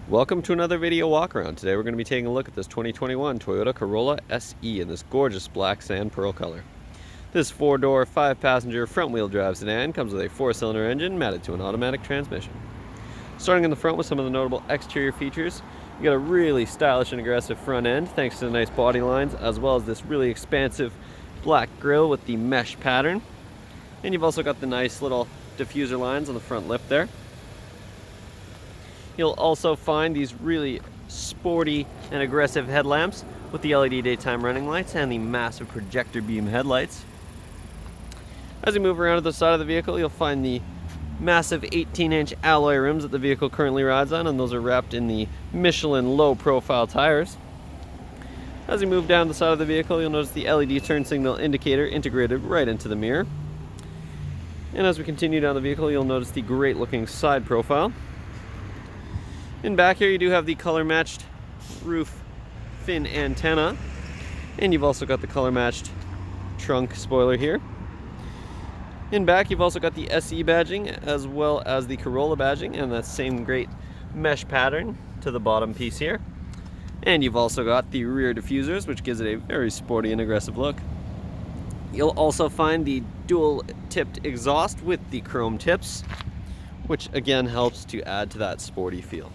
Welcome to another video walk around. Today we're going to be taking a look at this 2021 Toyota Corolla SE in this gorgeous black sand pearl color. This 4-door, 5-passenger front-wheel drive sedan comes with a 4-cylinder engine mounted to an automatic transmission. Starting in the front with some of the notable exterior features, you got a really stylish and aggressive front end thanks to the nice body lines, as well as this really expansive black grille with the mesh pattern. And you've also got the nice little diffuser lines on the front lip there. You'll also find these really sporty and aggressive headlamps with the LED daytime running lights and the massive projector beam headlights. As you move around to the side of the vehicle, you'll find the massive 18-inch alloy rims that the vehicle currently rides on, and those are wrapped in the Michelin low-profile tires. As you move down the side of the vehicle, you'll notice the LED turn signal indicator integrated right into the mirror. And as we continue down the vehicle, you'll notice the great-looking side profile. In back here, you do have the color-matched roof fin antenna, and you've also got the color-matched trunk spoiler here. In back, you've also got the SE badging as well as the Corolla badging, and that same great mesh pattern to the bottom piece here. And you've also got the rear diffusers, which gives it a very sporty and aggressive look. You'll also find the dual-tipped exhaust with the chrome tips, which again helps to add to that sporty feel.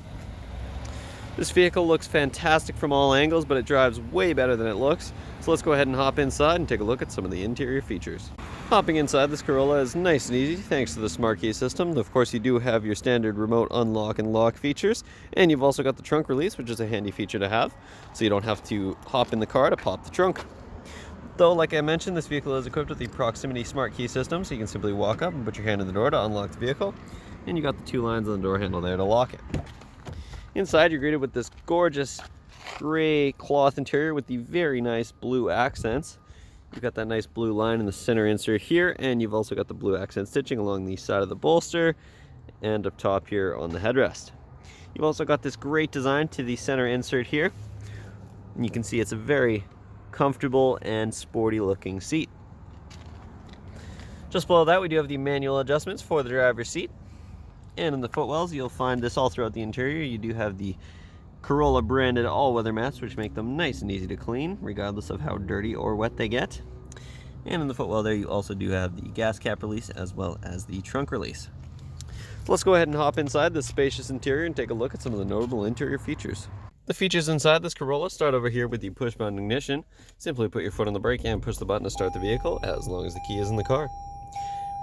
This vehicle looks fantastic from all angles, but it drives way better than it looks. So let's go ahead and hop inside and take a look at some of the interior features. Hopping inside this Corolla is nice and easy thanks to the smart key system. Of course, you do have your standard remote unlock and lock features, and you've also got the trunk release, which is a handy feature to have, so you don't have to hop in the car to pop the trunk. Though, like I mentioned, this vehicle is equipped with the proximity smart key system, so you can simply walk up and put your hand in the door to unlock the vehicle, and you got the 2 lines on the door handle there to lock it. Inside, you're greeted with this gorgeous gray cloth interior with the very nice blue accents. You've got that nice blue line in the center insert here, and you've also got the blue accent stitching along the side of the bolster and up top here on the headrest. You've also got this great design to the center insert here, and you can see it's a very comfortable and sporty looking seat. Just below that, we do have the manual adjustments for the driver's seat. And in the footwells, you'll find this all throughout the interior. You do have the Corolla branded all-weather mats, which make them nice and easy to clean, regardless of how dirty or wet they get. And in the footwell there, you also do have the gas cap release as well as the trunk release. So let's go ahead and hop inside this spacious interior and take a look at some of the notable interior features. The features inside this Corolla start over here with the push-button ignition. Simply put your foot on the brake and push the button to start the vehicle, as long as the key is in the car.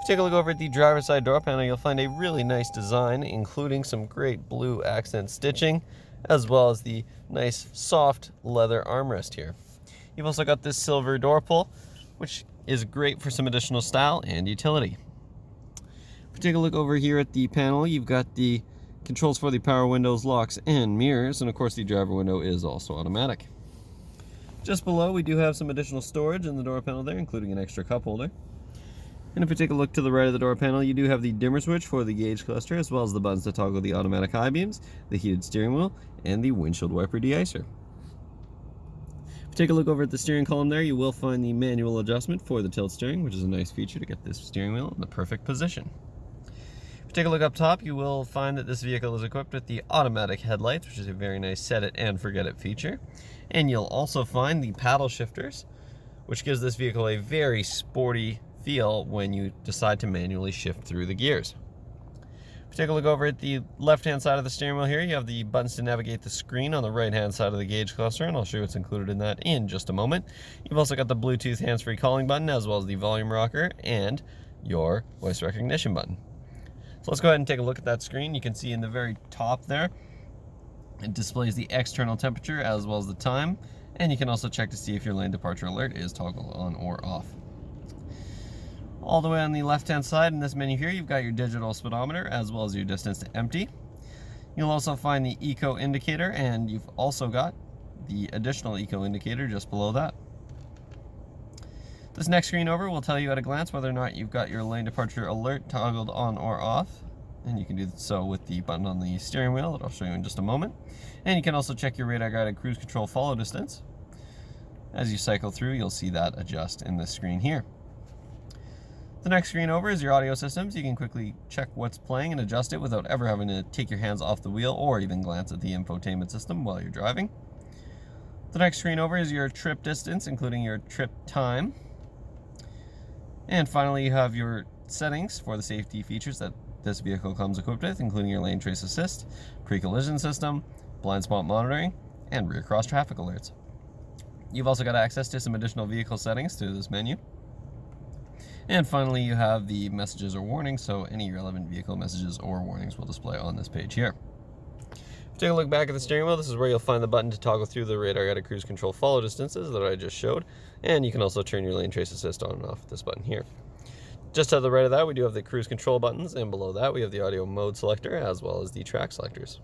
If you take a look over at the driver's side door panel, you'll find a really nice design, including some great blue accent stitching, as well as the nice soft leather armrest here. You've also got this silver door pull, which is great for some additional style and utility. If you take a look over here at the panel, you've got the controls for the power windows, locks, and mirrors, and of course the driver window is also automatic. Just below, we do have some additional storage in the door panel there, including an extra cup holder. And if you take a look to the right of the door panel, you do have the dimmer switch for the gauge cluster, as well as the buttons to toggle the automatic high beams, the heated steering wheel, and the windshield wiper deicer. If you take a look over at the steering column there, you will find the manual adjustment for the tilt steering, which is a nice feature to get this steering wheel in the perfect position. If you take a look up top, you will find that this vehicle is equipped with the automatic headlights, which is a very nice set it and forget it feature. And you'll also find the paddle shifters, which gives this vehicle a very sporty feel when you decide to manually shift through the gears. If you take a look over at the left-hand side of the steering wheel here, you have the buttons to navigate the screen on the right-hand side of the gauge cluster, and I'll show you what's included in that in just a moment. You've also got the Bluetooth hands-free calling button, as well as the volume rocker and your voice recognition button. So let's go ahead and take a look at that screen. You can see in the very top there, it displays the external temperature as well as the time, and you can also check to see if your lane departure alert is toggled on or off. All the way on the left-hand side in this menu here, you've got your digital speedometer as well as your distance to empty. You'll also find the eco indicator, and you've also got the additional eco indicator just below that. This next screen over will tell you at a glance whether or not you've got your lane departure alert toggled on or off, and you can do so with the button on the steering wheel that I'll show you in just a moment. And you can also check your radar guided cruise control follow distance. As you cycle through, you'll see that adjust in this screen here. The next screen over is your audio systems. You can quickly check what's playing and adjust it without ever having to take your hands off the wheel or even glance at the infotainment system while you're driving. The next screen over is your trip distance, including your trip time. And finally, you have your settings for the safety features that this vehicle comes equipped with, including your lane trace assist, pre-collision system, blind spot monitoring, and rear cross traffic alerts. You've also got access to some additional vehicle settings through this menu. And finally, you have the messages or warnings, so any relevant vehicle messages or warnings will display on this page here. If you take a look back at the steering wheel, this is where you'll find the button to toggle through the radar guided cruise control follow distances that I just showed, and you can also turn your lane trace assist on and off with this button here. Just to the right of that, we do have the cruise control buttons, and below that we have the audio mode selector as well as the track selectors.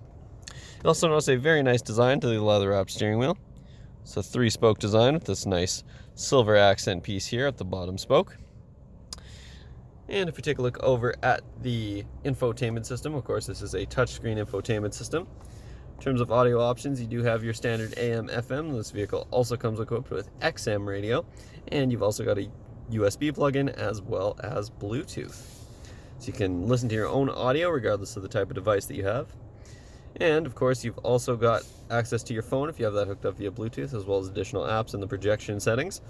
You'll also notice a very nice design to the leather wrapped steering wheel. It's a 3-spoke design with this nice silver accent piece here at the bottom spoke. And if you take a look over at the infotainment system, of course this is a touchscreen infotainment system. In terms of audio options, you do have your standard AM, FM. This vehicle also comes equipped with XM radio, and you've also got a USB plug-in as well as Bluetooth. So you can listen to your own audio regardless of the type of device that you have. And of course you've also got access to your phone if you have that hooked up via Bluetooth, as well as additional apps in the projection settings.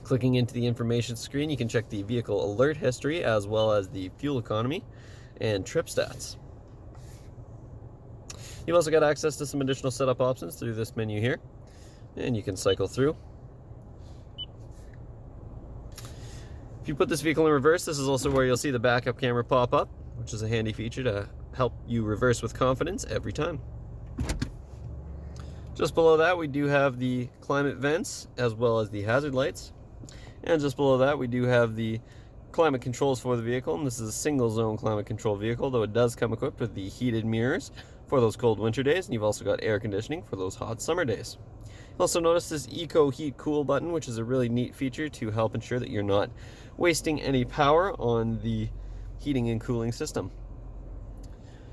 Clicking into the information screen, you can check the vehicle alert history as well as the fuel economy and trip stats. You've also got access to some additional setup options through this menu here, and you can cycle through. If you put this vehicle in reverse, this is also where you'll see the backup camera pop up, which is a handy feature to help you reverse with confidence every time. Just below that, we do have the climate vents as well as the hazard lights. And just below that, we do have the climate controls for the vehicle, and this is a single zone climate control vehicle, though it does come equipped with the heated mirrors for those cold winter days, and you've also got air conditioning for those hot summer days. You'll also notice this Eco Heat Cool button, which is a really neat feature to help ensure that you're not wasting any power on the heating and cooling system.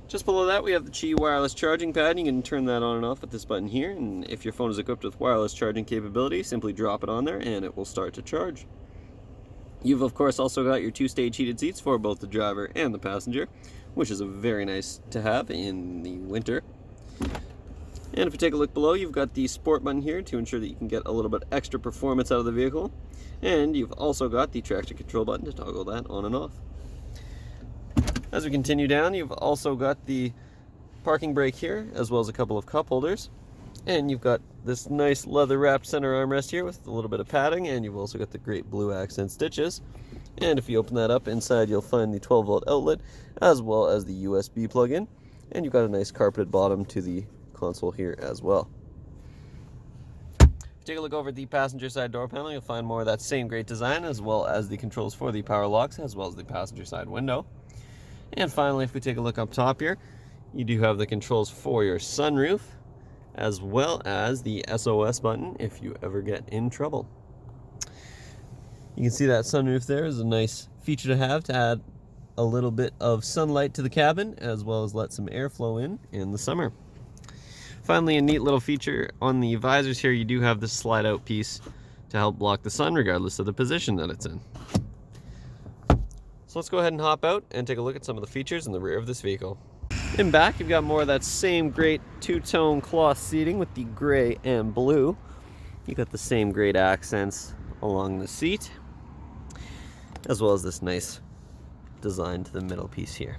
Just below that, we have the Qi wireless charging pad. You can turn that on and off with this button here, and if your phone is equipped with wireless charging capability, simply drop it on there and it will start to charge. You've of course also got your 2-stage heated seats for both the driver and the passenger, which is a very nice to have in the winter. And if you take a look below, you've got the sport button here to ensure that you can get a little bit extra performance out of the vehicle, and you've also got the traction control button to toggle that on and off. As we continue down, you've also got the parking brake here, as well as a couple of cup holders. And you've got this nice leather wrapped center armrest here with a little bit of padding, and you've also got the great blue accent stitches. And if you open that up, inside you'll find the 12-volt outlet, as well as the USB plug-in. And you've got a nice carpeted bottom to the console here as well. If you take a look over at the passenger side door panel, you'll find more of that same great design, as well as the controls for the power locks, as well as the passenger side window. And finally, if we take a look up top here, you do have the controls for your sunroof, as well as the SOS button if you ever get in trouble. You can see that sunroof there is a nice feature to have to add a little bit of sunlight to the cabin, as well as let some airflow in the summer. Finally, a neat little feature on the visors here, you do have this slide out piece to help block the sun regardless of the position that it's in. So let's go ahead and hop out and take a look at some of the features in the rear of this vehicle. In back, you've got more of that same great two-tone cloth seating with the gray and blue. You've got the same great accents along the seat, as well as this nice design to the middle piece here.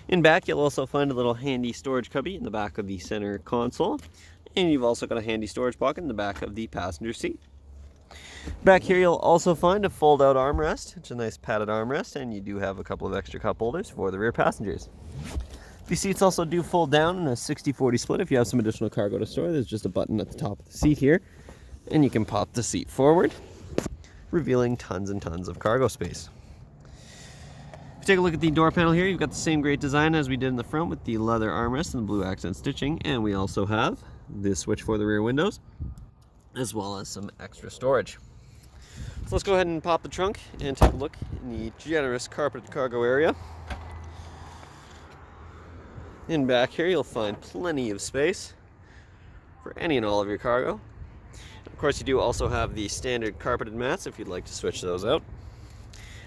In back, you'll also find a little handy storage cubby in the back of the center console, and you've also got a handy storage pocket in the back of the passenger seat. Back here you'll also find a fold-out armrest. It's a nice padded armrest, and you do have a couple of extra cup holders for the rear passengers. The seats also do fold down in a 60-40 split. If you have some additional cargo to store, there's just a button at the top of the seat here, and you can pop the seat forward, revealing tons and tons of cargo space. If you take a look at the door panel here, you've got the same great design as we did in the front with the leather armrest and the blue accent stitching, and we also have this switch for the rear windows, as well as some extra storage. So let's go ahead and pop the trunk and take a look in the generous carpeted cargo area. In back here you'll find plenty of space for any and all of your cargo. Of course, you do also have the standard carpeted mats if you'd like to switch those out.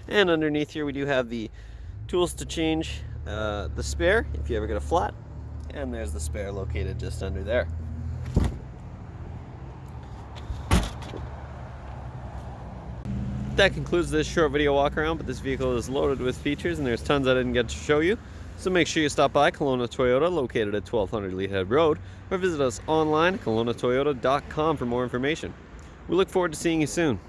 And underneath here we do have the tools to change the spare if you ever get a flat, and there's the spare located just under there. That concludes this short video walk around, but this vehicle is loaded with features and there's tons I didn't get to show you. So make sure you stop by Kelowna Toyota, located at 1200 Leahead Road, or visit us online at KelownaToyota.com for more information. We look forward to seeing you soon.